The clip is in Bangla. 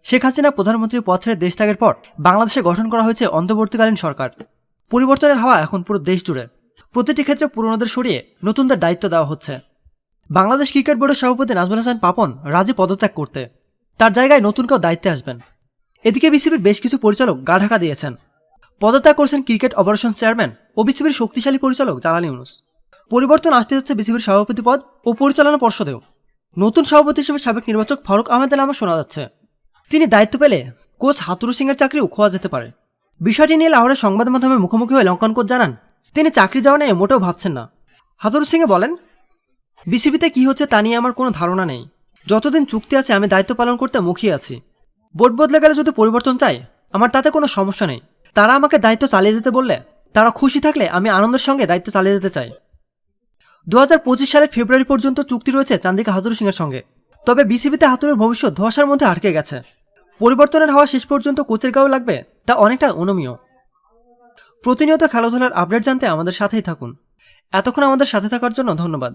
শেখ হাসিনা প্রধানমন্ত্রীর পদ ছেড়ে দেশ ত্যাগের পর বাংলাদেশে গঠন করা হয়েছে অন্তর্বর্তীকালীন সরকার। পরিবর্তনের হাওয়া এখন পুরো দেশ জুড়ে। প্রতিটি ক্ষেত্রে পুরনোদের সরিয়ে নতুনদের দায়িত্ব দেওয়া হচ্ছে। বাংলাদেশ ক্রিকেট বোর্ডের সভাপতি নাজমুল হাসান পাপন রাজি পদত্যাগ করতে। তার জায়গায় নতুন কেউ দায়িত্বে আসবেন। এদিকে বিসিবির বেশ কিছু পরিচালক গা ঢাকা দিয়েছেন। পদত্যাগ করছেন ক্রিকেট অপারেশন চেয়ারম্যান ও বিসিবির শক্তিশালী পরিচালক জালাল ইউনুস। পরিবর্তন আসতে যাচ্ছে বিসিবির সভাপতি পদ ও পরিচালনা পর্ষদেও। নতুন সভাপতি হিসেবে সাবেক নির্বাচক ফারুক আহমেদের নামও শোনা যাচ্ছে। তিনি দায়িত্ব পেলে কোচ হাতুরু সিংয়ের চাকরিও খোয়া যেতে পারে। বিষয়টি নিয়ে লাহোরের সংবাদ মাধ্যমের মুখোমুখি হয়ে লঙ্কান কোচ জানান, তিনি চাকরি যাওয়া নিয়ে মোটেও ভাবছেন না। হাতুরু সিংয়ে বলেন, বিসিবিতে কি হচ্ছে তা নিয়ে আমার কোনো ধারণা নেই। যতদিন চুক্তি আছে আমি দায়িত্ব পালন করতে মুখিয়ে আছি। বোর্ড বদলে গেলে যদি পরিবর্তন চাই, আমার তাতে কোনো সমস্যা নেই। তারা আমাকে দায়িত্ব চালিয়ে যেতে বললে, তারা খুশি থাকলে আমি আনন্দের সঙ্গে দায়িত্ব চালিয়ে যেতে চাই। 2025 সালের ফেব্রুয়ারি পর্যন্ত চুক্তি রয়েছে চান্দিকা হাতুরু সিংয়ের সঙ্গে। তবে বিসিবিতে হাতুরুর ভবিষ্যৎ ধোঁয়াশার মধ্যে আটকে গেছে। পরিবর্তনের হাওয়া শেষ পর্যন্ত কোচের গায়েও লাগবে, তা অনেকটা অনুমেয়। প্রতিনিয়ত খেলাধুলার আপডেট জানতে আমাদের সাথেই থাকুন। এতক্ষণ আমাদের সাথে থাকার জন্য ধন্যবাদ।